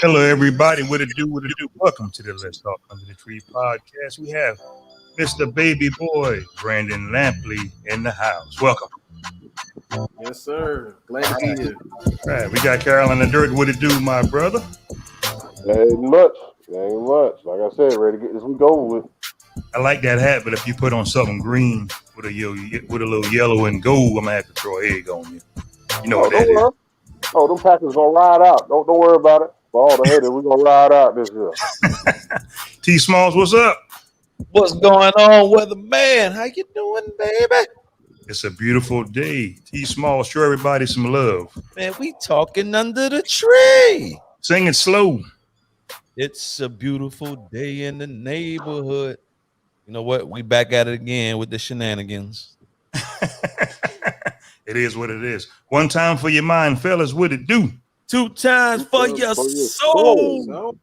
Hello, everybody. What it do? What it do? Welcome to the Let's Talk Under the Tree podcast. We have Mr. Baby Boy Brandon Lampley in the house. Welcome. Yes, sir. Glad to be here. All right, we got Carol in the dirt. What it do, my brother? Ain't much. Like I said, ready to get this week over with. I like that hat, but if you put on something green with a little yellow and gold, I'm gonna have to throw an egg on you. You know what that is? Oh, them Packers gonna ride out. Don't worry about it. For all the haters, we're gonna ride out this year. T Smalls, what's up? What's going on, weatherman? How you doing, baby? It's a beautiful day. T Smalls, show everybody some love. Man, we talking under the tree. Sing it slow. It's a beautiful day in the neighborhood. You know what? We back at it again with the shenanigans. It is what it is. One time for your mind, fellas. What it do? Two times for your soul.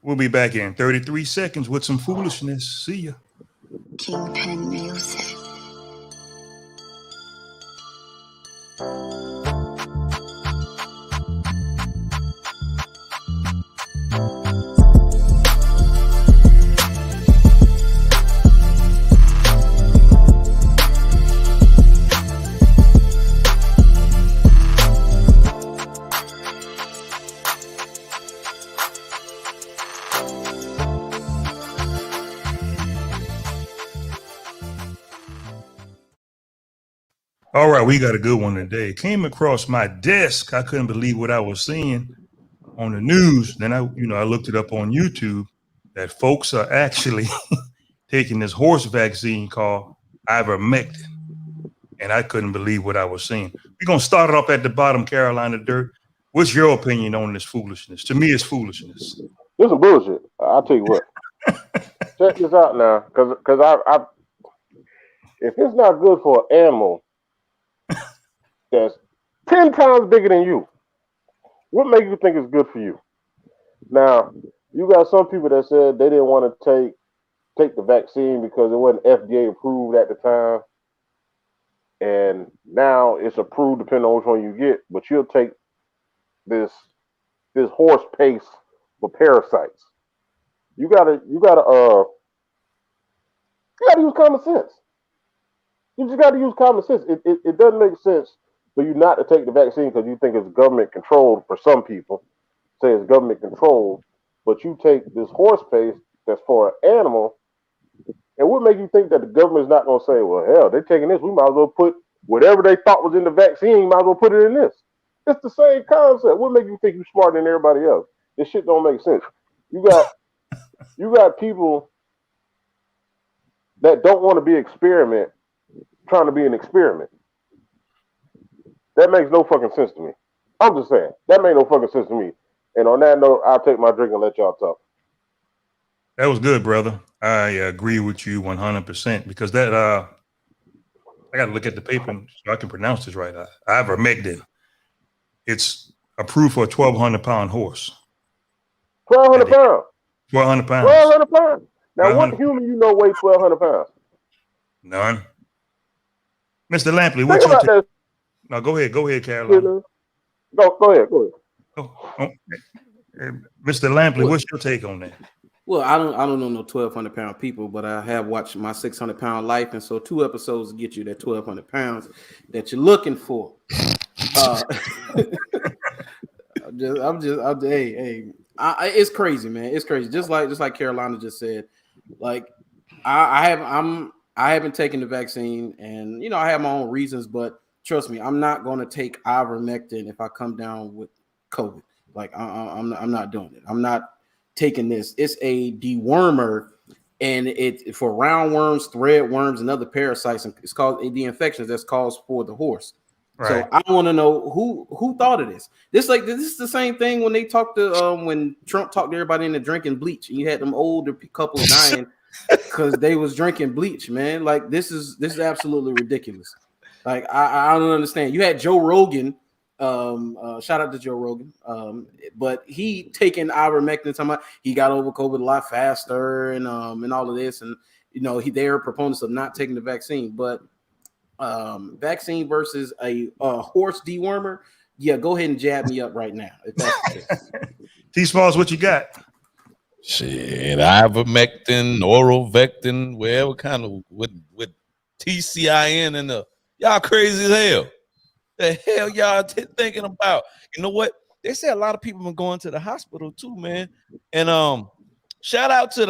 We'll be back in 33 seconds with some foolishness. See ya. Kingpin Music. All right, we got a good one today. Came across my desk. I couldn't believe what I was seeing on the news. Then I looked it up on YouTube that folks are actually taking this horse vaccine called Ivermectin. And I couldn't believe what I was seeing. We're going to start it off at the bottom, Carolina Dirt. What's your opinion on this foolishness? To me, it's foolishness. This is bullshit. I'll tell you what. Check this out now. Because if it's not good for an animal that's 10 times bigger than you, what makes you think it's good for you? Now, you got some people that said they didn't want to take the vaccine because it wasn't FDA approved at the time. And now it's approved depending on which one you get, but you'll take this horse paste for parasites. You gotta use common sense. You just gotta use common sense. It doesn't make sense for you not to take the vaccine because you think it's government controlled. For some people, say it's government controlled, but you take this horse paste that's for an animal, and what makes you think that the government's not gonna say, well, hell, they're taking this, we might as well put whatever they thought was in the vaccine, might as well put it in this. It's the same concept. What makes you think you're smarter than everybody else? This shit don't make sense. You got people that don't want to be experiment trying to be an experiment. That makes no fucking sense to me. I'm just saying, that made no fucking sense to me. And on that note, I'll take my drink and let y'all talk. That was good, brother. I agree with you 100% because that I got to look at the paper so I can pronounce this right. Ivermectin. It's approved for a 1,200-pound horse. 1,200 pounds. 1,200 pounds. 1,200 pounds. Now, what human you know weighs 1,200 pounds? None. Mr. Lampley, what's your take? No, go ahead, Carolina. Go ahead. Mr. Lampley, what's your take on that? Well, I don't know no 1,200 pound people, but I have watched my 600 pound life, and so 2 episodes get you that 1,200 pounds that you're looking for. It's crazy, man. It's crazy. Just like Carolina just said. Like, I haven't taken the vaccine, and I have my own reasons, but trust me, I'm not going to take ivermectin if I come down with COVID. Like, I'm not doing it. I'm not taking this. It's a dewormer, and it for roundworms, threadworms, and other parasites. And it's called the infections that's caused for the horse. Right. So I want to know who thought of this. This is the same thing when they talked to when Trump talked to everybody into drinking bleach, and you had them older couples dying because they was drinking bleach. Man, like this is absolutely ridiculous. Like I don't understand. You had Joe Rogan Shout out to Joe Rogan. But he taking ivermectin, talking about he got over COVID a lot faster and all of this, and they're proponents of not taking the vaccine. But vaccine versus a horse dewormer, yeah, go ahead and jab me up right now if that's the case. T-Smalls, what you got? Shit, ivermectin, oral vectin, whatever kind of with TCIN and y'all crazy as hell. The hell y'all thinking about? You know what? They say a lot of people been going to the hospital too, man. And shout out to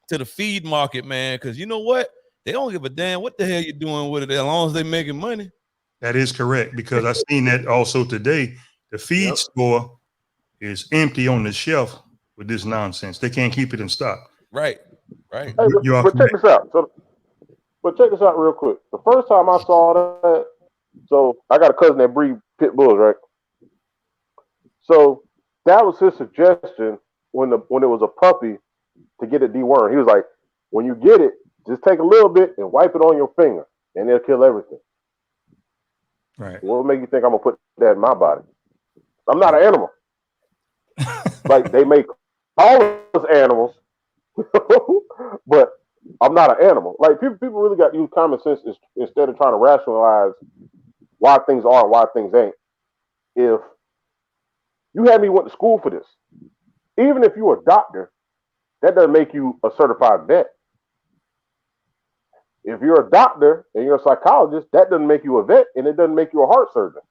the feed market, man, because you know what? They don't give a damn what the hell you're doing with it as long as they're making money. That is correct, because I seen that also today. The feed store is empty on the shelf with this nonsense. They can't keep it in stock. Right. Hey, but check this out. But check this out real quick. The first time I saw that, so I got a cousin that breed pit bulls, right? So that was his suggestion when it was a puppy to get it dewormed. He was like, when you get it, just take a little bit and wipe it on your finger, and it'll kill everything. Right. What would make you think I'm gonna put that in my body? I'm not an animal. Like they make all of us animals, but I'm not an animal. Like people really got to use common sense instead of trying to rationalize why things are and why things ain't. If you had me went to school for this, even if you're a doctor, that doesn't make you a certified vet. If you're a doctor and you're a psychologist, that doesn't make you a vet, and it doesn't make you a heart surgeon.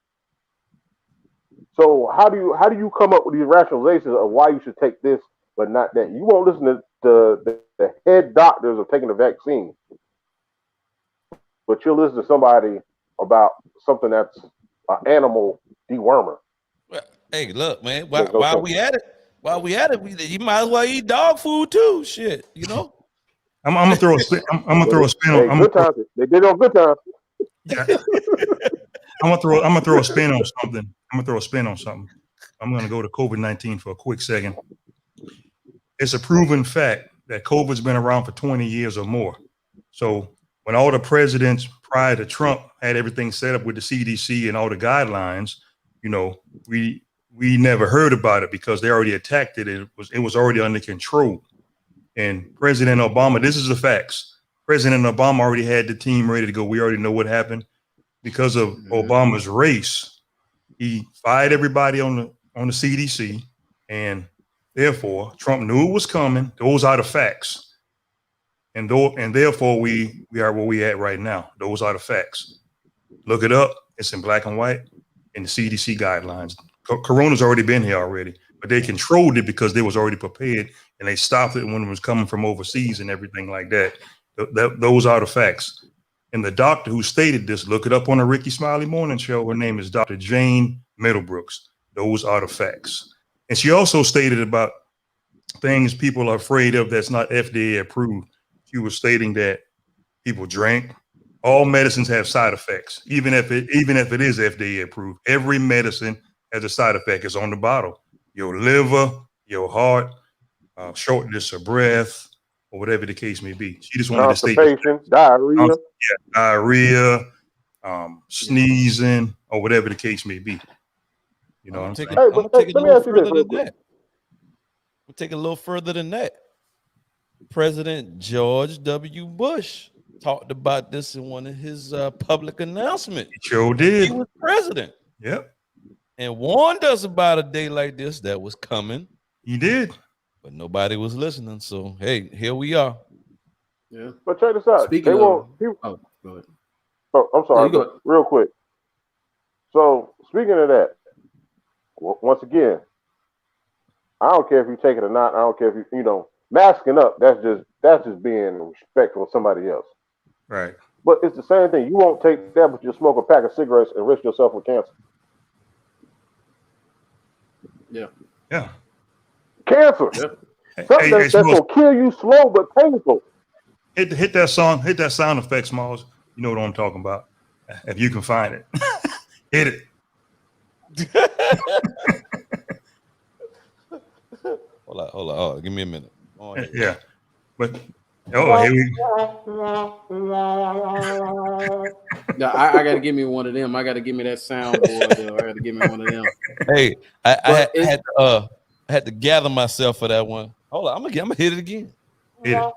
So how do you come up with these rationalizations of why you should take this but not that? You won't listen to the head doctors of taking the vaccine, but you'll listen to somebody about something that's an animal dewormer. Well, hey, look, man. While we at it, you might as well eat dog food too. Shit, I'm gonna throw a spin. I'm gonna throw a spin on. Good times. They did it on good times. Yeah. I'm gonna throw a spin on something. I'm gonna go to COVID-19 for a quick second. It's a proven fact that COVID's been around for 20 years or more. So when all the presidents prior to Trump had everything set up with the CDC and all the guidelines, we never heard about it because they already attacked it. It was already under control. And President Obama, this is the facts. President Obama already had the team ready to go. We already know what happened. Because of Obama's race, he fired everybody on the CDC, and therefore Trump knew it was coming. Those are the facts, and therefore we are where we at right now. Those are the facts. Look it up. It's in black and white in the CDC guidelines. Corona's already been here already, but they controlled it because they was already prepared, and they stopped it when it was coming from overseas and everything like that. Those are the facts. And the doctor who stated this, look it up on the Ricky Smiley Morning Show. Her name is Dr. Jane Middlebrooks. Those are the facts. And she also stated about things people are afraid of that's not FDA approved. She was stating that people drink. All medicines have side effects, even if it is FDA approved. Every medicine has a side effect. It's on the bottle. Your liver, your heart, shortness of breath, or whatever the case may be. She just wanted to state diarrhea, diarrhea, sneezing, or whatever the case may be. I'm gonna take it a little further than that. We'll take it a little further than that. President George W. Bush talked about this in one of his public announcements. He sure did. He was president. Yep. And warned us about a day like this that was coming. He did. But nobody was listening. So, hey, here we are. Yeah. But check this out. Go ahead. Oh, I'm sorry. Real quick. So, speaking of that, once again, I don't care if you take it or not. I don't care if you masking up. That's just being respectful of somebody else. Right. But it's the same thing. You won't take that, but you'll smoke a pack of cigarettes and risk yourself with cancer. Yeah. Yeah. Cancer. Yeah. Something that's gonna kill you slow but painful. Hit that song. Hit that sound effect, Smalls. You know what I'm talking about. If you can find it, hit it. Hold on. Give me a minute. Yeah, but Oh, here we Yeah, I got to give me one of them. I got to give me that soundboard. I got to give me one of them. Hey, But it's I had to gather myself for that one. Hold on, I'm gonna hit it again. hit it.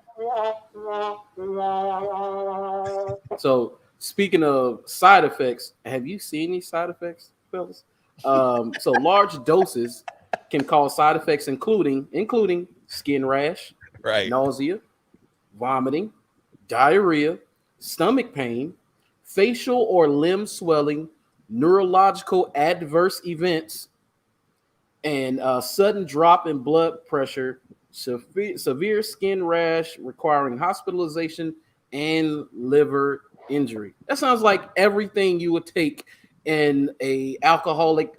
so speaking of side effects, have you seen these side effects, fellas? So large doses can cause side effects, including skin rash, Right. nausea, vomiting, diarrhea, stomach pain, facial or limb swelling, neurological adverse events, and sudden drop in blood pressure, severe skin rash requiring hospitalization, and liver injury. That sounds like everything you would take in a alcoholic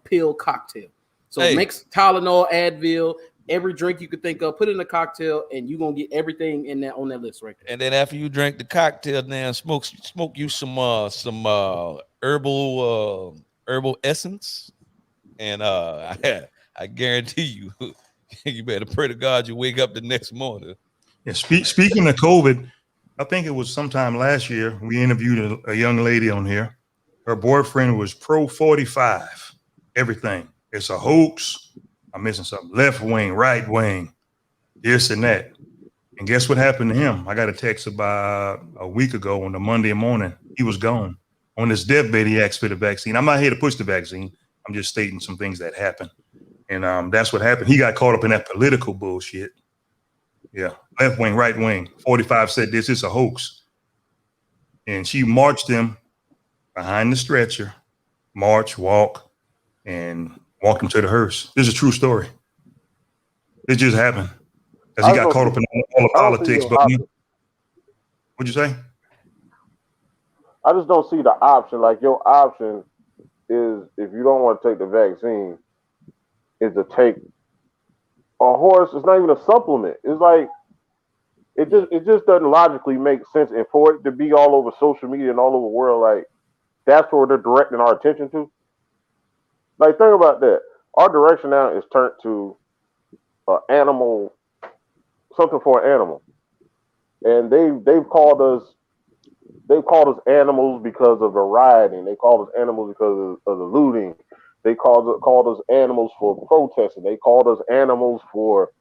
pill cocktail. So Hey, mix Tylenol, Advil, every drink you could think of, put it in a cocktail, and you're gonna get everything in that on that list right there. and then after you drink the cocktail, then smoke you some herbal essence, and I guarantee you, you better pray to God you wake up the next morning. Yeah, speaking of COVID, I think it was sometime last year we interviewed a young lady on here. Her boyfriend was pro 45, everything. It's a hoax. I'm missing something. Left wing, right wing, this and that. And guess what happened to him? I got a text about a week ago on the Monday morning. He was gone. On his deathbed, he asked for the vaccine. I'm not here to push the vaccine. I'm just stating some things that happened. And that's what happened. He got caught up in that political bullshit. Yeah. Left wing, right wing. 45 said this is a hoax. And she marched him behind the stretcher, walk, and walked him to the hearse. This is a true story. This just happened. Because he got caught up in all the politics. But what'd you say? I just don't see the option. Like your option is, if you don't want to take the vaccine, is to take a horse. It's not even a supplement. It's like it just doesn't logically make sense. And for it to be all over social media and all over the world, like that's where they're directing our attention to. Like think about that. Our direction now is turned to animal, something for an animal, and they've called us animals because of the rioting. They called us animals because of the looting. They called us animals for protesting. They called us animals for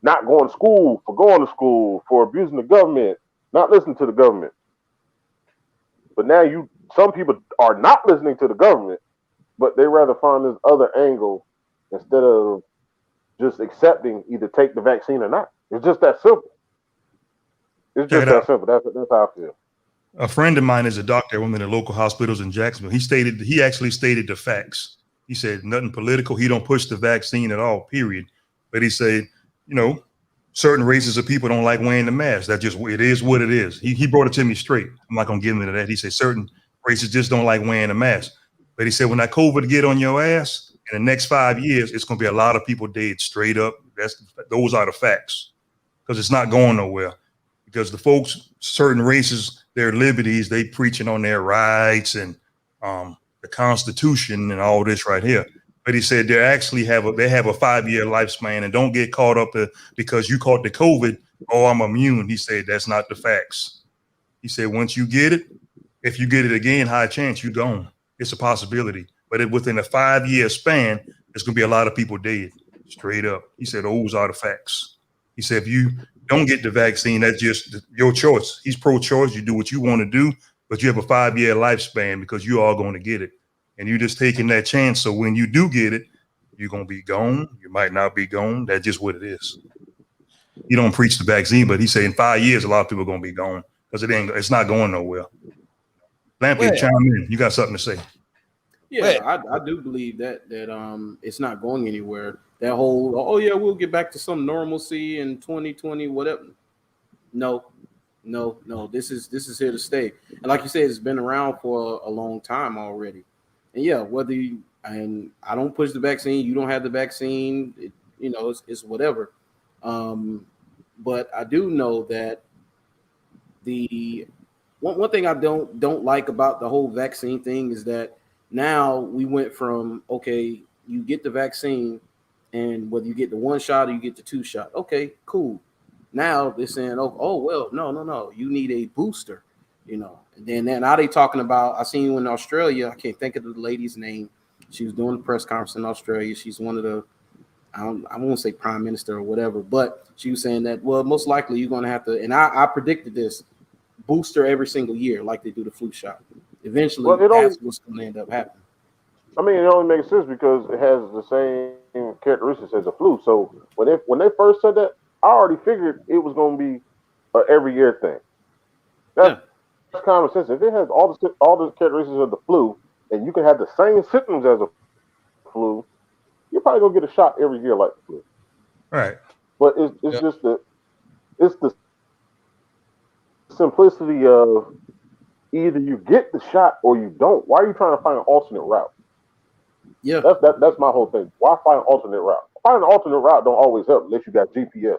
not going to school, for going to school, for abusing the government, not listening to the government. But now some people are not listening to the government, but they rather find this other angle instead of just accepting either take the vaccine or not. It's just that simple. It's Check just it that out. simple. That's how I feel. A friend of mine is a doctor at one of the local hospitals in Jacksonville. He actually stated the facts. He said nothing political. He don't push the vaccine at all, period. But he said, certain races of people don't like wearing the mask. That just, it is what it is. He brought it to me straight. I'm not going to get into that. He said certain races just don't like wearing a mask. But he said when that COVID get on your ass in the next 5 years, it's going to be a lot of people dead straight up. Those are the facts, because it's not going nowhere. Because the folks, certain races, their liberties, they preaching on their rights and the Constitution and all this right here. But he said they actually have a 5-year lifespan, and don't get caught up because you caught the COVID. Oh, I'm immune. He said that's not the facts. He said once you get it, if you get it again, high chance you're gone. It's a possibility. But within a 5-year span, there's going to be a lot of people dead straight up. He said those are the facts. He said if you don't get the vaccine, that's just your choice. He's pro-choice. You do what you want to do, but you have a 5-year lifespan because you are going to get it. And you're just taking that chance. So when you do get it, you're going to be gone. You might not be gone. That's just what it is. He don't preach the vaccine, but he said in 5 years, a lot of people are going to be gone because it's not going nowhere. Lampy, chime in. You got something to say? Yeah, I do believe that it's not going anywhere. That whole we'll get back to some normalcy in 2020, whatever. No. This is here to stay. And like you said, it's been around for a long time already. And yeah, and I don't push the vaccine, you don't have the vaccine, it's whatever. But I do know that the one thing I don't like about the whole vaccine thing is that now we went from, okay, you get the vaccine, and whether you get the 1 shot or you get the 2 shot, okay, cool. Now they're saying, oh well, no, you need a booster, And then now they talking about. I seen you in Australia. I can't think of the lady's name. She was doing a press conference in Australia. She's one of the I won't say prime minister or whatever, but she was saying that, well, most likely you're going to have to, and I predicted this, booster every single year like they do the flu shot. Eventually, that's what's going to end up happening. I mean, it only makes sense because it has the same characteristics as the flu. So when they first said that, I already figured it was going to be an every year thing. That's common sense. If it has all the characteristics of the flu, and you can have the same symptoms as a flu, you're probably gonna get a shot every year like the flu. Right. But it's just the simplicity of either you get the shot or you don't. Why are you trying to find an alternate route? Yeah, that's my whole thing. Why find an alternate route? Finding an alternate route don't always help unless you got GPS.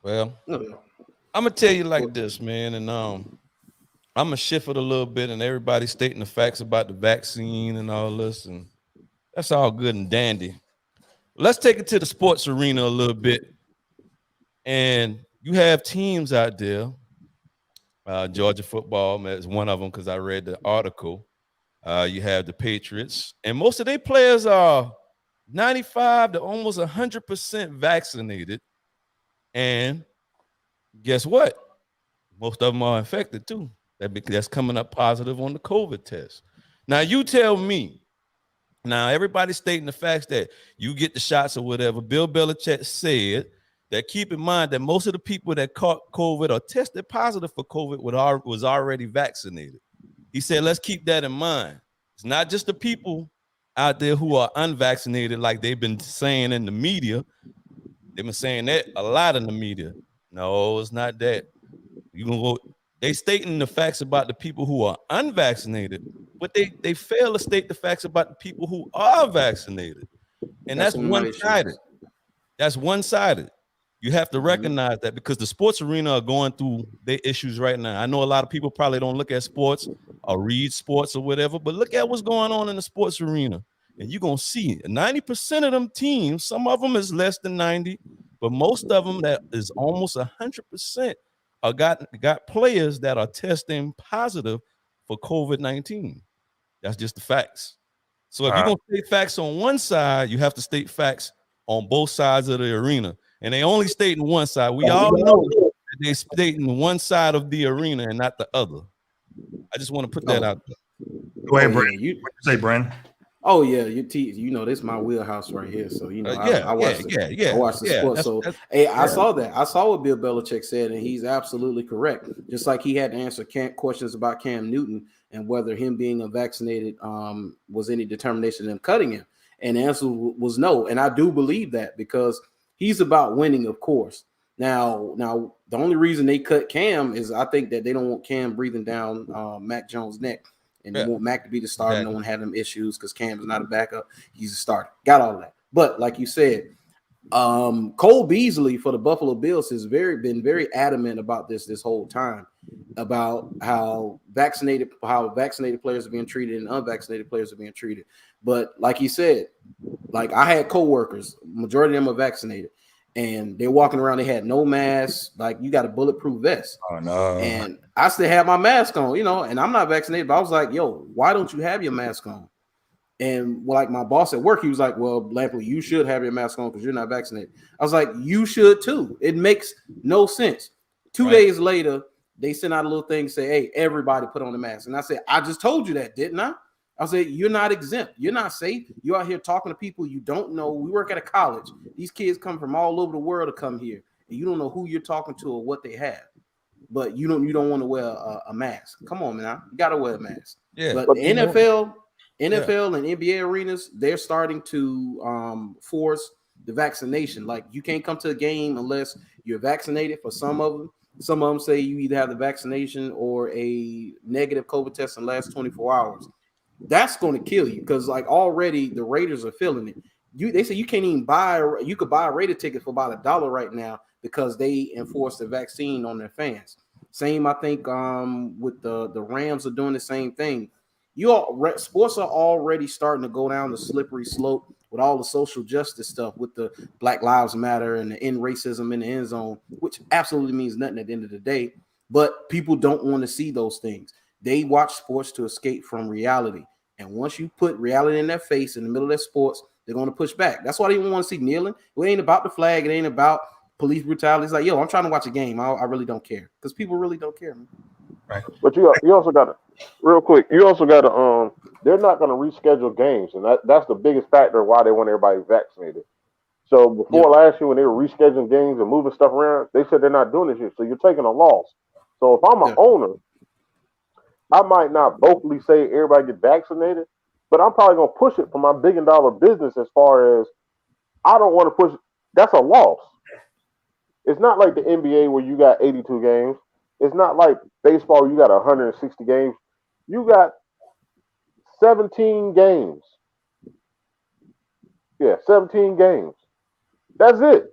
Well, I'm gonna tell you like this, man, and I'm gonna shift it a little bit, and everybody's stating the facts about the vaccine and all this, and that's all good and dandy. Let's take it to the sports arena a little bit, and you have teams out there. Georgia football is one of them because I read the article. You have the Patriots, and most of their players are 95 to almost 100% vaccinated. And guess what? Most of them are infected too. That's coming up positive on the COVID test. Now, you tell me. Now, everybody's stating the facts that you get the shots or whatever. Bill Belichick said that keep in mind that most of the people that caught COVID or tested positive for COVID was already vaccinated. He said, let's keep that in mind. It's not just the people out there who are unvaccinated like they've been saying in the media. They've been saying that a lot in the media. No, it's not that. They stating the facts about the people who are unvaccinated, but they fail to state the facts about the people who are vaccinated. And that's one-sided. That's one-sided. You have to recognize that because the sports arena are going through their issues right now. I know a lot of people probably don't look at sports or read sports or whatever, but look at what's going on in the sports arena. And you're going to see 90% of them teams, some of them is less than 90, but most of them that is almost 100% got players that are testing positive for COVID-19. That's just the facts. So if you're going to state facts on one side, you have to state facts on both sides of the arena. And they only state in one side. We all know that they stating one side of the arena and not the other. I just want to put that out there. Go ahead, Brandon. What you say, Brandon? Oh yeah, this is my wheelhouse right here. So I watched the sports. So I saw that. I saw what Bill Belichick said, and he's absolutely correct. Just like he had to answer questions about Cam Newton and whether him being unvaccinated was any determination in cutting him, and the answer was no. And I do believe that because he's about winning, of course. Now the only reason they cut Cam is I think that they don't want Cam breathing down Mac Jones' neck. And they want Mac to be the starter. No one had them issues because Cam is not a backup. He's a starter. Got all that. But like you said, Cole Beasley for the Buffalo Bills has been very adamant about this whole time about how vaccinated players are being treated and unvaccinated players are being treated. But like he said, like I had coworkers, majority of them are vaccinated, and they're walking around. They had no masks. Like you got a bulletproof vest. Oh no! And I still have my mask on, and I'm not vaccinated. But I was like, yo, why don't you have your mask on? And like my boss at work, he was like, well, Lampley, you should have your mask on because you're not vaccinated. I was like, you should too. It makes no sense. 2 days later, they sent out a little thing say, hey, everybody put on the mask. And I said, I just told you that, didn't I? I said, you're not exempt. You're not safe. You're out here talking to people you don't know. We work at a college. These kids come from all over the world to come here. And you don't know who you're talking to or what they have. But you don't want to wear a mask. Come on, man. You got to wear a mask. Yeah. But the NFL and NBA arenas, they're starting to force the vaccination. Like you can't come to a game unless you're vaccinated. For some of them say you either have the vaccination or a negative COVID test in the last 24 hours. That's going to kill you because like already the Raiders are feeling it. They say you can't even you could buy a Raider ticket for about $1 right now because they enforced the vaccine on their fans. Same, I think, with the Rams are doing the same thing. Sports are already starting to go down the slippery slope with all the social justice stuff, with the Black Lives Matter and the end racism in the end zone, which absolutely means nothing at the end of the day. But people don't want to see those things. They watch sports to escape from reality. And once you put reality in their face in the middle of their sports, they're going to push back. That's why they even want to see kneeling. It ain't about the flag. It ain't about police brutality. It's like, yo, I'm trying to watch a game. I really don't care, because people really don't care, man. Right. But you also got to, real quick, you also got to, they're not going to reschedule games. And that's the biggest factor why they want everybody vaccinated. So before last year, when they were rescheduling games and moving stuff around, they said they're not doing this shit. So you're taking a loss. So if I'm an owner, I might not vocally say everybody get vaccinated, but I'm probably going to push it for my $1 billion business as far as I don't want to push. That's a loss. It's not like the NBA where you got 82 games. It's not like baseball where you got 160 games. You got 17 games. Yeah, 17 games. That's it.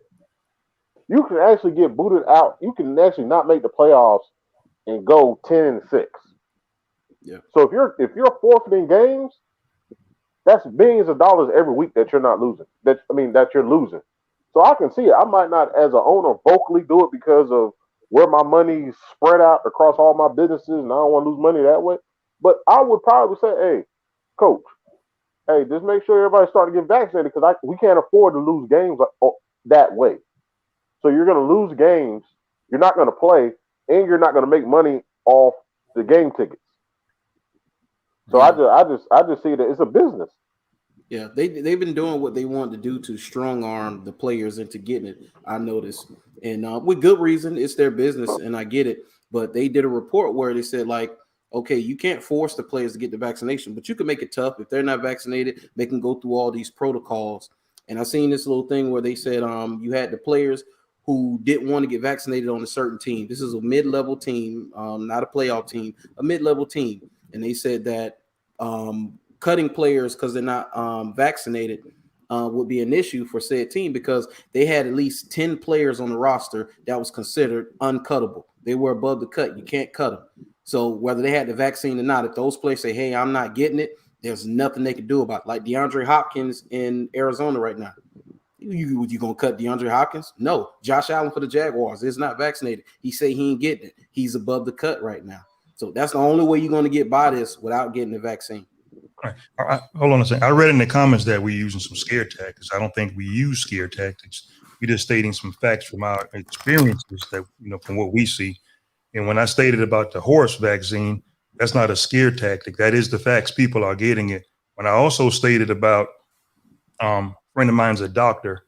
You can actually get booted out. You can actually not make the playoffs and go 10-6. Yeah. So if you're forfeiting games, that's millions of dollars every week that you're not losing. That you're losing. So I can see it. I might not, as an owner, vocally do it because of where my money's spread out across all my businesses, and I don't want to lose money that way. But I would probably say, hey, coach, hey, just make sure everybody's starting to get vaccinated, because we can't afford to lose games that way. So you're going to lose games, you're not going to play, and you're not going to make money off the game tickets. So I just see that it's a business. Yeah, they've been doing what they want to do to strong arm the players into getting it. I noticed, and with good reason. It's their business, and I get it. But they did a report where they said, like, okay, you can't force the players to get the vaccination, but you can make it tough. If they're not vaccinated, they can go through all these protocols. And I seen this little thing where they said you had the players who didn't want to get vaccinated on a certain team. This is a mid-level team, not a playoff team, a mid-level team. And they said that cutting players because they're not vaccinated would be an issue for said team, because they had at least 10 players on the roster that was considered uncuttable. They were above the cut. You can't cut them. So whether they had the vaccine or not, if those players say, hey, I'm not getting it, there's nothing they can do about it. Like DeAndre Hopkins in Arizona right now. You going to cut DeAndre Hopkins? No. Josh Allen for the Jaguars is not vaccinated. He say he ain't getting it. He's above the cut right now. So that's the only way you're going to get by this without getting the vaccine. All right. Hold on a second. I read in the comments that we're using some scare tactics. I don't think we use scare tactics. We're just stating some facts from our experiences that, from what we see. And when I stated about the horse vaccine, that's not a scare tactic. That is the facts. People are getting it. When I also stated about a friend of mine's a doctor,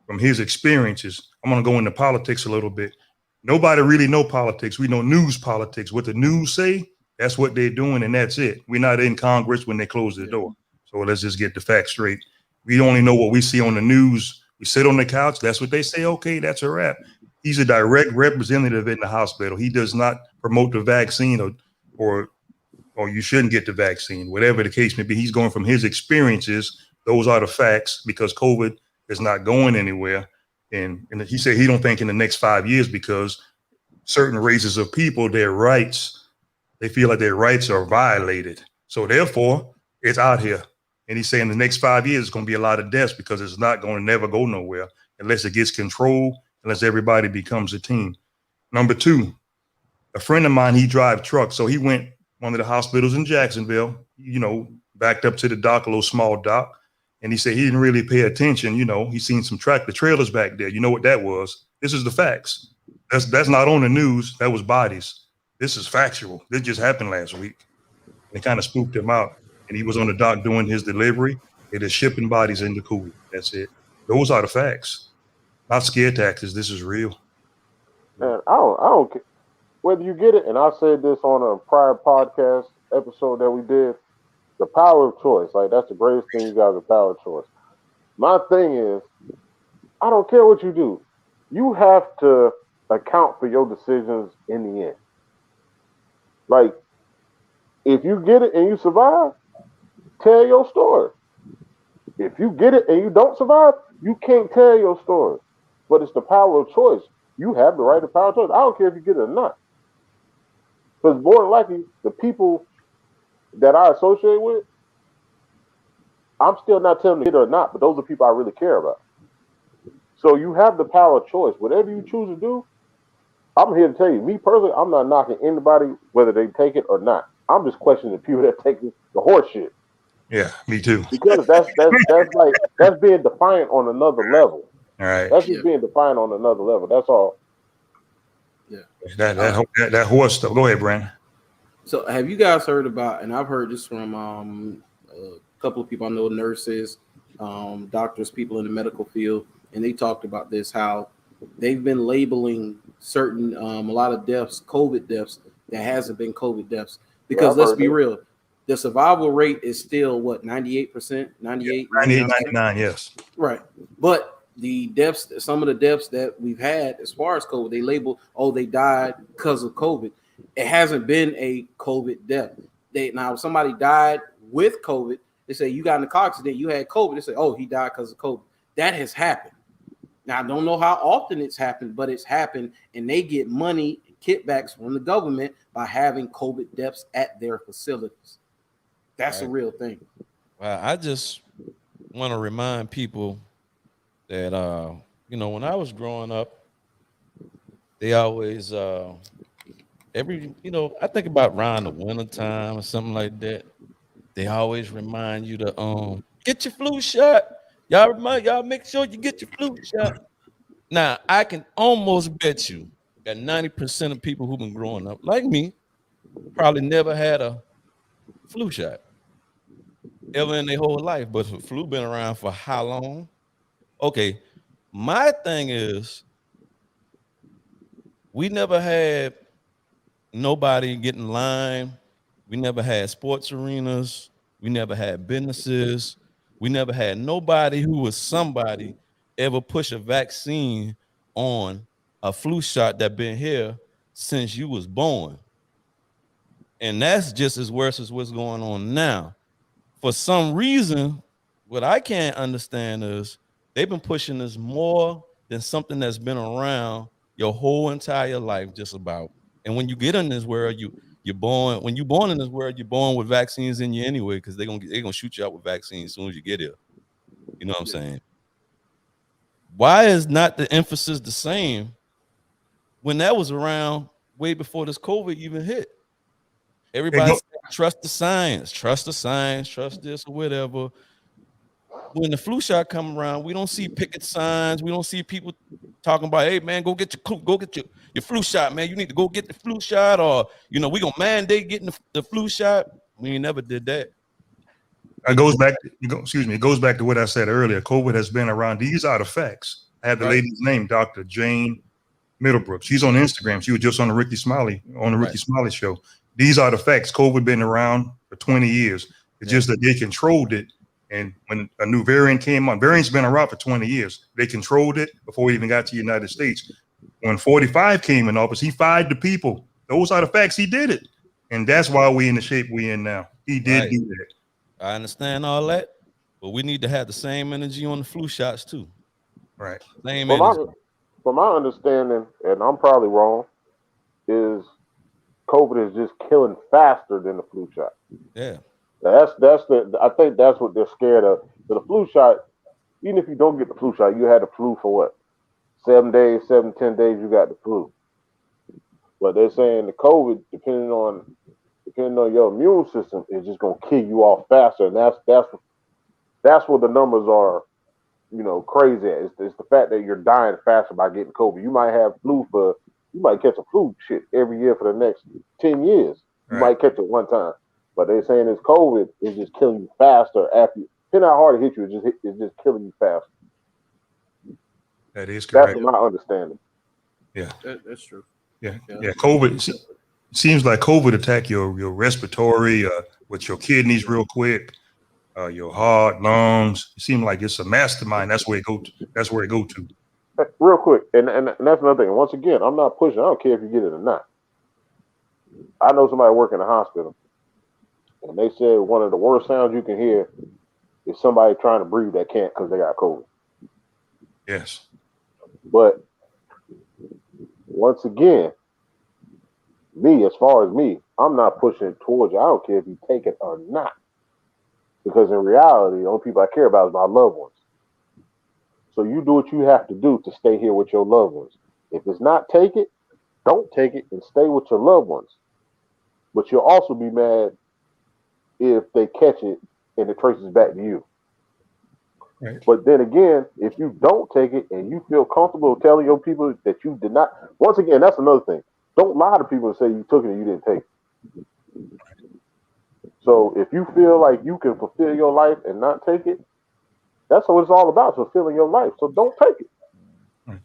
from his experiences, I'm going to go into politics a little bit. Nobody really know politics. We know news politics. What the news say, that's what they're doing, and that's it. We're not in Congress when they close the door. So let's just get the facts straight. We only know what we see on the news. We sit on the couch. That's what they say. Okay, that's a wrap. He's a direct representative in the hospital. He does not promote the vaccine or you shouldn't get the vaccine, whatever the case may be. He's going from his experiences. Those are the facts, because COVID is not going anywhere. And he said he don't think in the next 5 years, because certain races of people, their rights, they feel like their rights are violated. So therefore, it's out here. And he's saying the next 5 years, it's going to be a lot of deaths, because it's not going to never go nowhere unless it gets controlled, unless everybody becomes a team. Number two, a friend of mine, he drives trucks. So he went one of the hospitals in Jacksonville, backed up to the dock, a little small dock. And he said he didn't really pay attention. He seen some tractor trailers back there. You know what that was? This is the facts. That's not on the news. That was bodies. This is factual. This just happened last week. And it kind of spooked him out. And he was on the dock doing his delivery. It is shipping bodies into Kuwait. That's it. Those are the facts. Not scare tactics. This is real. Man, I don't care whether you get it. And I said this on a prior podcast episode that we did. The power of choice. Like, that's the greatest thing you guys, the power of choice. My thing is, I don't care what you do. You have to account for your decisions in the end. Like, if you get it and you survive, tell your story. If you get it and you don't survive, you can't tell your story. But it's the power of choice. You have the right to power of choice. I don't care if you get it or not. Because more than likely, the people that I associate with, I'm still not telling them to get it or not, but those are people I really care about. So you have the power of choice. Whatever you choose to do, I'm here to tell you, me personally, I'm not knocking anybody whether they take it or not. I'm just questioning the people that take the horse shit. Yeah, me too. Because that's being defiant on another level. All right. That's just being defiant on another level. That's all. Yeah. That horse stuff. Go ahead, Brandon. So have you guys heard about, and I've heard this from a couple of people I know, nurses, doctors, people in the medical field, and they talked about this, how they've been labeling certain a lot of deaths, COVID deaths, that hasn't been COVID deaths. Because let's be real, the survival rate is still what, 98%, 98, 99, yes. Right. But the deaths, some of the deaths that we've had as far as COVID, they label, oh, they died because of COVID. It hasn't been a COVID death. Now, if somebody died with COVID, they say you got in a car accident, you had COVID. They say, oh, he died because of COVID. That has happened. Now, I don't know how often it's happened, but it's happened, and they get money, kickbacks from the government by having COVID deaths at their facilities. That's a real thing. Well, I just want to remind people that when I was growing up, they always I think about around the winter time or something like that. They always remind you to get your flu shot. Y'all make sure you get your flu shot. Now, I can almost bet you that 90% of people who've been growing up like me probably never had a flu shot ever in their whole life. But the flu been around for how long? Okay, my thing is we never had nobody get in line. We never had sports arenas. We never had businesses. We never had nobody who was somebody ever push a vaccine on a flu shot that been here since you was born. And that's just as worse as what's going on now. For some reason, what I can't understand is they've been pushing this more than something that's been around your whole entire life, just about. And when you get in this world, you're born. When you're born in this world, you're born with vaccines in you anyway, because they're gonna shoot you out with vaccines as soon as you get here. You know what I'm saying? Why is not the emphasis the same when that was around way before this COVID even hit? Everybody said, trust the science, trust this or whatever. When the flu shot come around, we don't see picket signs. We don't see people talking about, hey man, go get your flu shot, man. You need to go get the flu shot, or we gonna mandate getting the flu shot. We never did that. It goes back. It goes back to what I said earlier. COVID has been around. These are the facts. I have the lady's name, Dr. Jane Middlebrook. She's on Instagram. She was just on the Ricky Smiley show. These are the facts. COVID been around for 20 years. It's just that they controlled it. And when a new variant came on, variant's been around for 20 years. They controlled it before it even got to the United States. When 45 came in office, he fired the people. Those are the facts. He did it. And that's why we in the shape we in now. He did do that. I understand all that, but we need to have the same energy on the flu shots too. Right. Same energy. From my understanding, and I'm probably wrong, is COVID is just killing faster than the flu shot. Yeah. I think that's what they're scared of. So the flu shot, even if you don't get the flu shot, you had the flu for what? 10 days, you got the flu. But they're saying the COVID, depending on your immune system, is just gonna kill you off faster. And that's what the numbers are, crazy at. It's the fact that you're dying faster by getting COVID. You might catch a flu shit every year for the next 10 years. You might catch it one time. But they're saying this COVID is just killing you faster after depending how hard it hits you, it's just killing you faster. That is correct. That's my understanding. Yeah, that's true. Yeah. COVID seems like COVID attack your respiratory, with your kidneys real quick, your heart, lungs. It seems like it's a mastermind. That's where it go to. Real quick, and that's another thing. Once again, I'm not pushing. I don't care if you get it or not. I know somebody working in the hospital, and they said one of the worst sounds you can hear is somebody trying to breathe that can't because they got COVID. Yes. But once again, as far as me, I'm not pushing it towards you. I don't care if you take it or not. Because in reality, the only people I care about is my loved ones. So you do what you have to do to stay here with your loved ones. If it's not take it, don't take it and stay with your loved ones. But you'll also be mad if they catch it and it traces back to you. Right. But then again, if you don't take it and you feel comfortable telling your people that you did not, once again, that's another thing. Don't lie to people and say you took it and you didn't take it. So if you feel like you can fulfill your life and not take it, that's what it's all about, fulfilling your life. So don't take it. Right.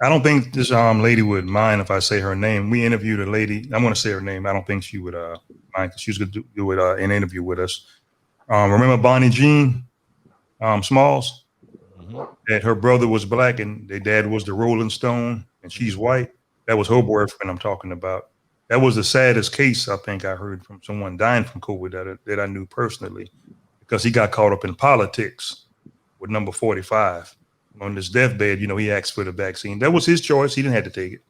I don't think this lady would mind if I say her name. We interviewed a lady. I'm going to say her name. I don't think she would mind because she was going to do it an interview with us. Remember Bonnie Jean Smalls? Mhm. That her brother was black and their dad was the Rolling Stone and she's white. That was her boyfriend I'm talking about. That was the saddest case I think I heard from someone dying from COVID that I knew personally because he got caught up in politics with number 45. On his deathbed, he asked for the vaccine. That was his choice. He didn't have to take it.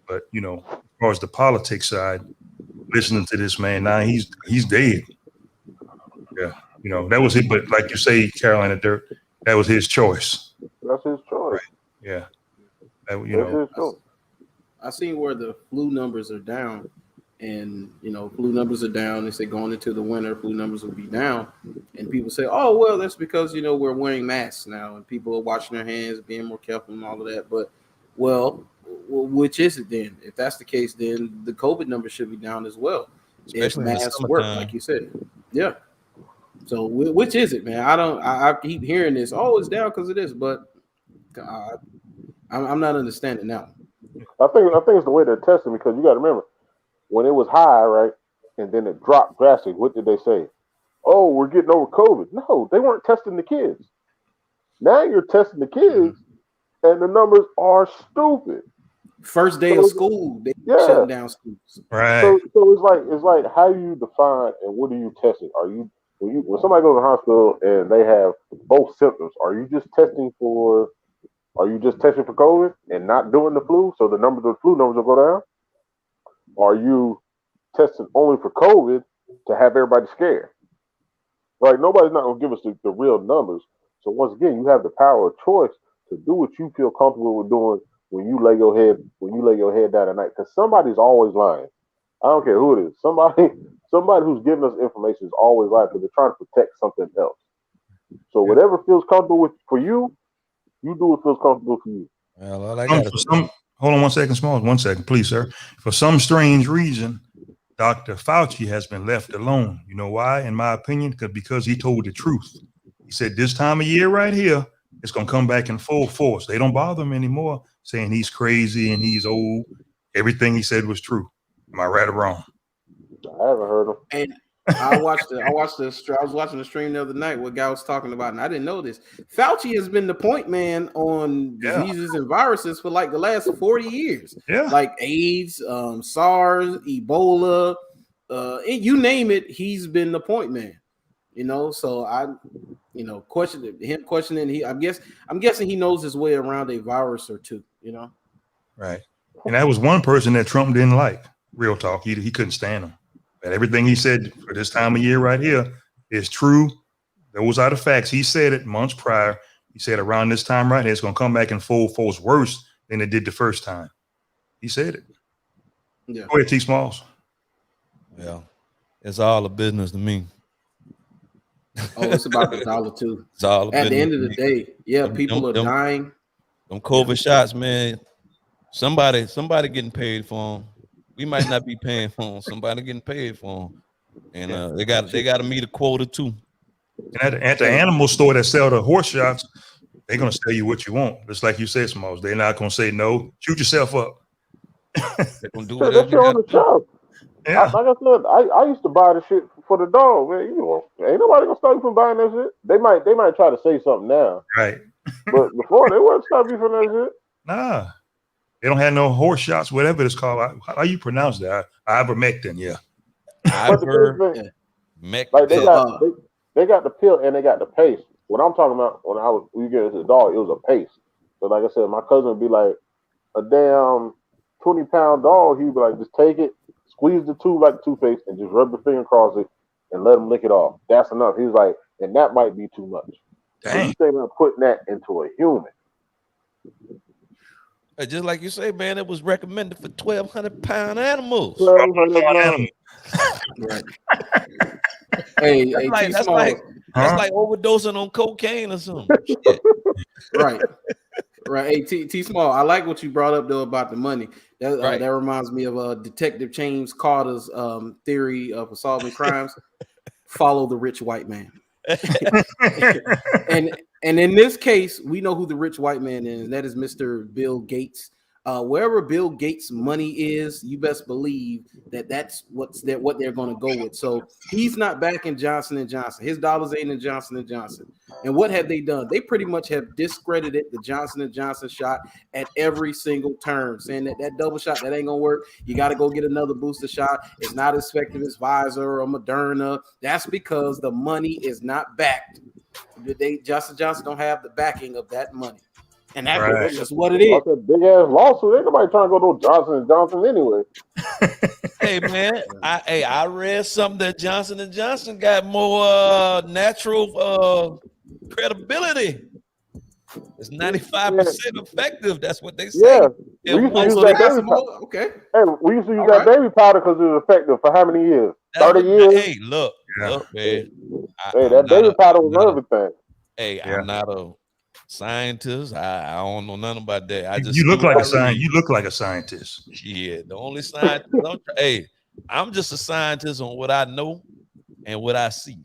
But, as far as the politics side, listening to this man, now he's dead. Yeah. That was it. But like you say, Carolina Dirt, that was his choice. That's his choice. Right. Yeah. That's his choice. I seen where the flu numbers are down, and flu numbers are down. They say going into the winter, flu numbers will be down, and people say, "Oh, well, that's because we're wearing masks now, and people are washing their hands, being more careful, and all of that." But, well, which is it then? If that's the case, then the COVID numbers should be down as well. Especially if in the masks work, summertime. like you said, yeah. So which is it, man? I keep hearing this. Oh, it's down because of this, but I'm not understanding now. I think it's the way they're testing because you got to remember when it was high, right, and then it dropped drastically. What did they say? Oh, we're getting over COVID. No, they weren't testing the kids. Now you're testing the kids, and the numbers are stupid. First day of school, they shutting down schools. Right. So it's like how you define and what are you testing? Are you when somebody goes to the hospital and they have both symptoms? Are you just testing for COVID and not doing the flu? So the flu numbers will go down. Are you testing only for COVID to have everybody scared? Right? Nobody's not going to give us the real numbers. So once again, you have the power of choice to do what you feel comfortable with doing when you lay your head down at night. Because somebody's always lying. I don't care who it is. Somebody who's giving us information is always lying because they're trying to protect something else. So whatever feels comfortable for you, you do what feels comfortable for you. Well, all I got Hold on 1 second, Smalls. 1 second, please, sir. For some strange reason, Dr. Fauci has been left alone. You know why? In my opinion, because he told the truth. He said this time of year right here, it's going to come back in full force. They don't bother him anymore saying he's crazy and he's old. Everything he said was true. Am I right or wrong? I haven't heard him. And I was watching the stream the other night. What guy was talking about, and I didn't know this. Fauci has been the point man on diseases and viruses for like the last 40 years. Yeah, like AIDS, SARS, Ebola, you name it. He's been the point man. So I, questioning. I'm guessing he knows his way around a virus or two. Right. And that was one person that Trump didn't like. Real talk. He couldn't stand him. And everything he said for this time of year right here is true. Those are the facts. He said it months prior. He said around this time right here, it's going to come back in full force worse than it did the first time. He said it. Yeah. Go ahead, T. Smalls. Well, it's all a business to me. Oh, it's about the dollar too. It's all at the end of the day. Yeah, people are dying. Them COVID shots, man. Somebody getting paid for them. We might not be paying for them. Somebody getting paid for them, and they got to meet a quota too. And at the animal store that sell the horse shots, they're gonna sell you what you want. Just like you said, Smalls. They're not gonna say no. Shoot yourself up. They're gonna do whatever. That's on the shop. Yeah. Like I said, I used to buy the shit for the dog, man. Ain't nobody gonna stop you from buying that shit. They might try to say something now, right? But before they wouldn't stop you from that shit. Nah. They don't have no horse shots, whatever it's called. How you pronounce that? Ivermectin, yeah. Ivermectin. Like they got the pill and they got the paste. What I'm talking about when you get it as a dog, it was a paste. So like I said, my cousin would be like a damn 20-pound dog. He'd be like, just take it, squeeze the tube like toothpaste, and just rub your finger across it and let him lick it off. That's enough. He was like, and that might be too much. So Dang. you think of putting that into a human? Just like you say, man, it was recommended for 1,200-pound animals. 1,200 Animal. Right. Hey, That's hey, like T that's Small. like that's Huh? like overdosing on cocaine or something. Shit. Right. Right. Hey, T Small. I like what you brought up though about the money. That Right. that reminds me of Detective James Carter's theory of solving crimes. Follow the rich white man. and in this case, we know who the rich white man is, and that is Mr. Bill Gates. Wherever Bill Gates' money is, you best believe that's what they're going to go with. So he's not backing Johnson and Johnson. His dollars ain't in Johnson and Johnson. And what have they done? They pretty much have discredited the Johnson and Johnson shot at every single turn, saying that double shot that ain't gonna work. You got to go get another booster shot. It's not as effective as Pfizer or Moderna. That's because the money is not backed. Johnson Johnson don't have the backing of that money. And that's just what it is. That's a big ass lawsuit. Ain't nobody trying to go to Johnson and Johnson anyway. Hey man, I read something that Johnson and Johnson got more natural credibility. It's 95% effective. That's what they say. Yeah, we used to use So they that got baby some powder. more? Okay. Hey, we used to use that baby powder because it was effective for how many years? 30 years. Hey, look, man. Hey, that baby powder was everything. Hey, I'm not a scientist. I don't know nothing about that. I just You look see like what a I scientist. read. You look like a scientist. Yeah, the only scientist. I'm just a scientist on what I know and what I see.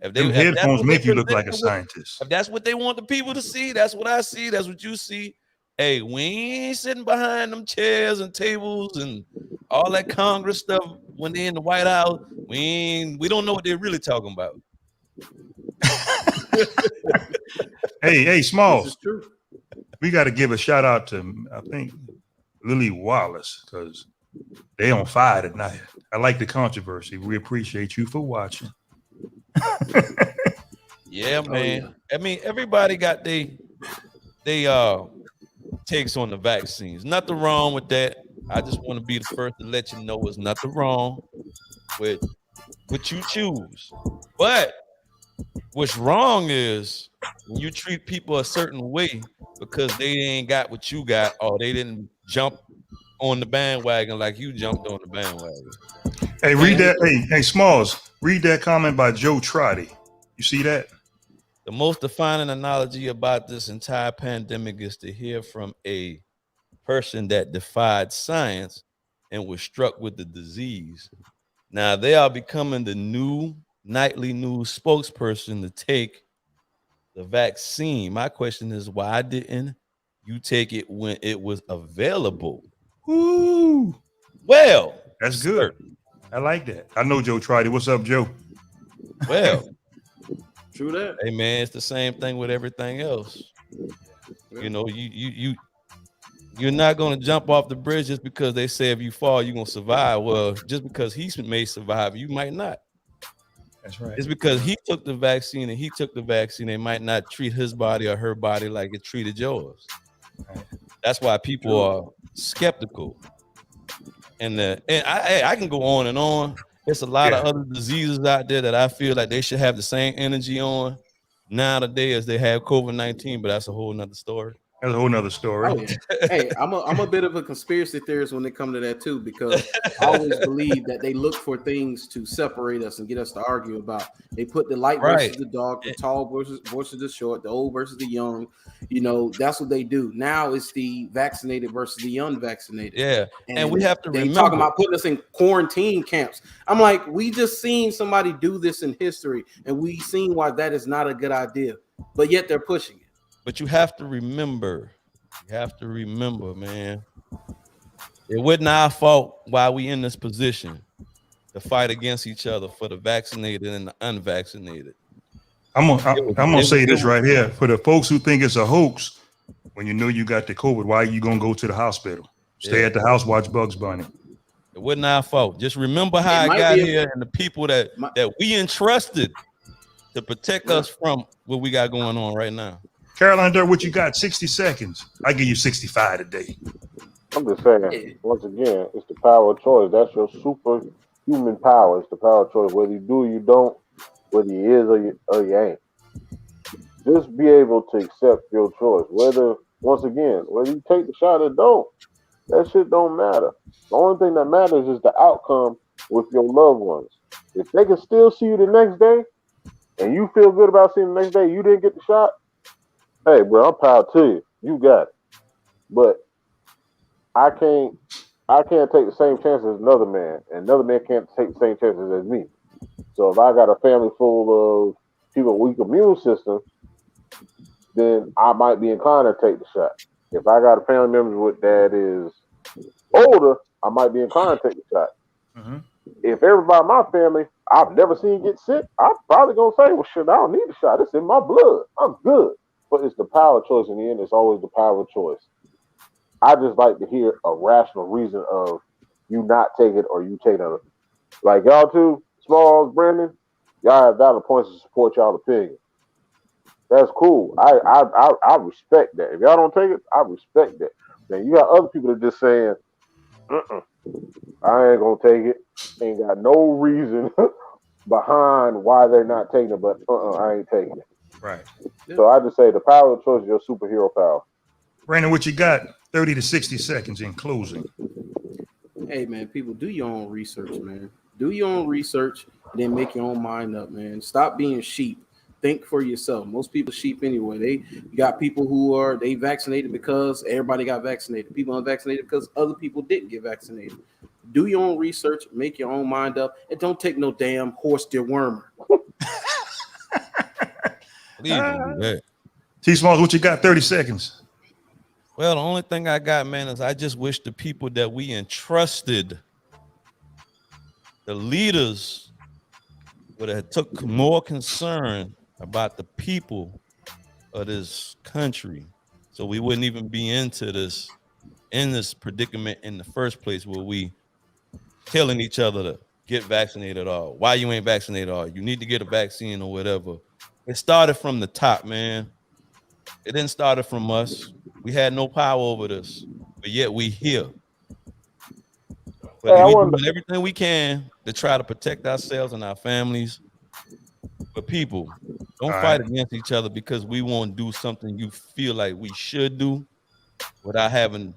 Them headphones make you look like a scientist. If that's what they want the people to see, that's what I see. That's what you see. Hey, we ain't sitting behind them chairs and tables and all that Congress stuff when they're in the White House. We don't know what they're really talking about. Hey, Smalls. This is true. We got to give a shout out to, I think, Lily Wallace, because they on fire tonight. I like the controversy. We appreciate you for watching. Yeah, man. I mean, everybody got they takes on the vaccines. Nothing wrong with that. I just want to be the first to let you know there's nothing wrong with what you choose. But what's wrong is when you treat people a certain way because they ain't got what you got, or they didn't jump on the bandwagon like you jumped on the bandwagon. Hey, read that. Hey, Smalls, read that comment by Joe Trotty. You see that? The most defining analogy about this entire pandemic is to hear from a person that defied science and was struck with the disease. Now they are becoming the new nightly news spokesperson to take the vaccine. My question is, why didn't you take it when it was available? Ooh, well, that's good. I like that. I know Joe Trotty. What's up, Joe? Well, true that. Hey man, it's the same thing with everything else. Yeah. You know, you're not gonna jump off the bridge just because they say if you fall, you're gonna survive. Well, just because he may survive, you might not. That's right. It's because he took the vaccine and he took the vaccine, they might not treat his body or her body like it treated yours. Right. That's why people are skeptical. And I can go on and on. There's a lot of other diseases out there that I feel like they should have the same energy on nowadays as they have COVID-19, but that's a whole nother story. That's a whole nother story. Oh, yeah. Hey, I'm a bit of a conspiracy theorist when it comes to that too, because I always believe that they look for things to separate us and get us to argue about. They put the light versus the dark, the tall versus the short, the old versus the young. You know, that's what they do. Now it's the vaccinated versus the unvaccinated. Yeah, and we have to remember. Talking about putting us in quarantine camps. I'm like, we just seen somebody do this in history, and we seen why that is not a good idea. But yet they're pushing it. But you have to remember, man, it wasn't our fault why we in this position to fight against each other for the vaccinated and the unvaccinated. I'm gonna say this right here for the folks who think it's a hoax. When you know you got the COVID, why are you gonna go to the hospital? Stay at the house, watch Bugs Bunny. It wasn't our fault. Just remember how I got here and the people that we entrusted to protect us from what we got going on right now. Caroline Dirt, what you got? 60 seconds. I give you 65 today. I'm just saying, once again, it's the power of choice. That's your superhuman power. It's the power of choice. Whether you do or you don't, whether you is or you ain't. Just be able to accept your choice. Whether you take the shot or don't, that shit don't matter. The only thing that matters is the outcome with your loved ones. If they can still see you the next day and you feel good about seeing the next day you didn't get the shot, hey bro, I'm proud to you. You got it. But I can't take the same chances as another man, and another man can't take the same chances as me. So if I got a family full of people with weak immune system, then I might be inclined to take the shot. If I got a family member with that is older, I might be inclined to take the shot. Mm-hmm. If everybody in my family I've never seen get sick, I'm probably gonna say, well, shit, I don't need the shot. It's in my blood. I'm good. But it's the power of choice in the end. It's always the power of choice. I just like to hear a rational reason of you not take it or you take it. Like y'all two, Smalls, Brandon, y'all have valid points to support y'all opinion. That's cool. I respect that. If y'all don't take it, I respect that. Then you got other people that just saying, I ain't gonna take it. Ain't got no reason behind why they're not taking it, but I ain't taking it. Right. So I just say the power of choice is your superhero power. Brandon, what you got? 30 to 60 seconds in closing. Hey man, people, do your own research, man. Do your own research, and then make your own mind up, man. Stop being sheep. Think for yourself. Most people sheep anyway. You got people who are vaccinated because everybody got vaccinated. People unvaccinated because other people didn't get vaccinated. Do your own research, make your own mind up, and don't take no damn horse dewormer. Please don't do that. T Smalls, what you got? 30 seconds. Well, the only thing I got, man, is I just wish the people that we entrusted, the leaders, would have took more concern about the people of this country, so we wouldn't even be in this predicament in the first place, where we telling each other to get vaccinated or why you ain't vaccinated or you need to get a vaccine or whatever. It started from the top, man. It didn't start from us. We had no power over this, but yet we here. But we doing everything we can to try to protect ourselves and our families. But people, don't fight against each other because we won't do something you feel like we should do without having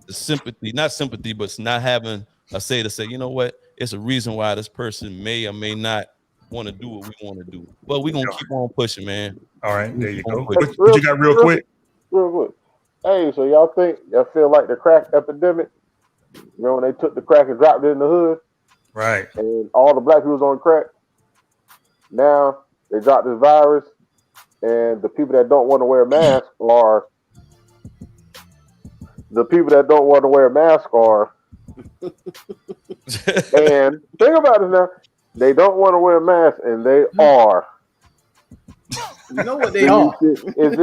the sympathy, not sympathy, but not having a say to say, you know what, it's a reason why this person may or may not want to do what we want to do. But we're going to keep on pushing, man. All right, there you go. What you got real quick? Real quick. Hey, so y'all feel like the crack epidemic? Remember when they took the crack and dropped it in the hood? Right. And all the black people was on crack? Now they dropped this virus, and the people that don't want to wear masks are and think about it now, they don't want to wear masks and they are. You know what they are. Is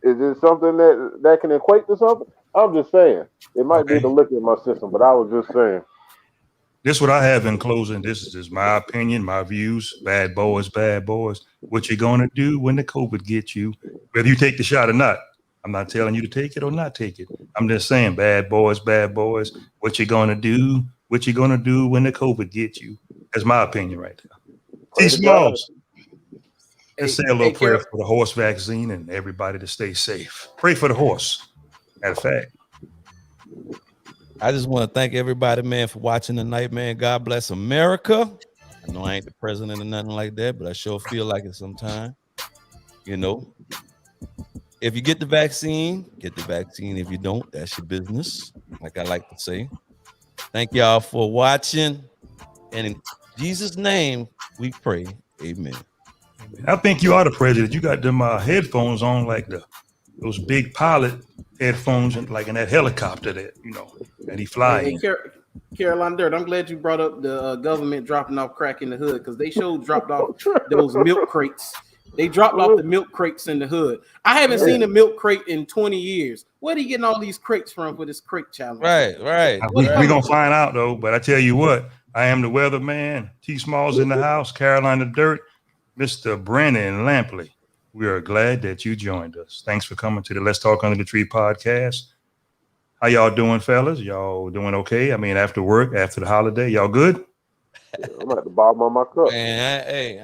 it something that can equate to something? I'm just saying. It might be the liquor in my system, but I was just saying. This is what I have in closing. This is just my opinion, my views. Bad boys, bad boys. What you gonna do when the COVID gets you? Whether you take the shot or not. I'm not telling you to take it or not take it. I'm just saying, bad boys, bad boys. What you gonna do? What you gonna do when the COVID gets you? That's my opinion right there. T Smalls. Let's say a little prayer for the horse vaccine and everybody to stay safe. Pray for the horse. Matter of fact. I just want to thank everybody, man, for watching tonight, man. God bless America. I know I ain't the president or nothing like that, but I sure feel like it sometime. You know, if you get the vaccine, get the vaccine. If you don't, that's your business, like I like to say. Thank y'all for watching. And in Jesus' name, we pray. Amen. I think you are the president. You got them headphones on like those big pilot headphones, and like in that helicopter that that he flying. Hey, Carolina Dirt, I'm glad you brought up the government dropping off crack in the hood, because they dropped off those milk crates. They dropped off the milk crates in the hood. I haven't seen a milk crate in 20 years. Where are you getting all these crates from for this crate challenge? Right. We're going to find out, though. But I tell you what, I am the weatherman. T Smalls in the house, Carolina Dirt, Mr. Brennan Lampley. We are glad that you joined us. Thanks for coming to the Let's Talk Under the Tree podcast. How y'all doing, fellas? Y'all doing okay? I mean, after work, after the holiday, y'all good? Yeah, I'm at the bottom of my cup. Man,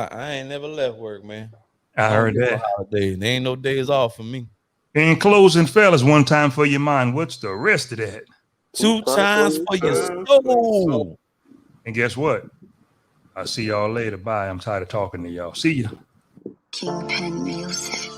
I ain't never left work, man. I don't heard get no that. holidays. There ain't no days off for me. In closing, fellas, one time for your mind. What's the rest of that? 2 times for your soul. And guess what? I'll see y'all later. Bye. I'm tired of talking to y'all. See ya. Kingpin Music.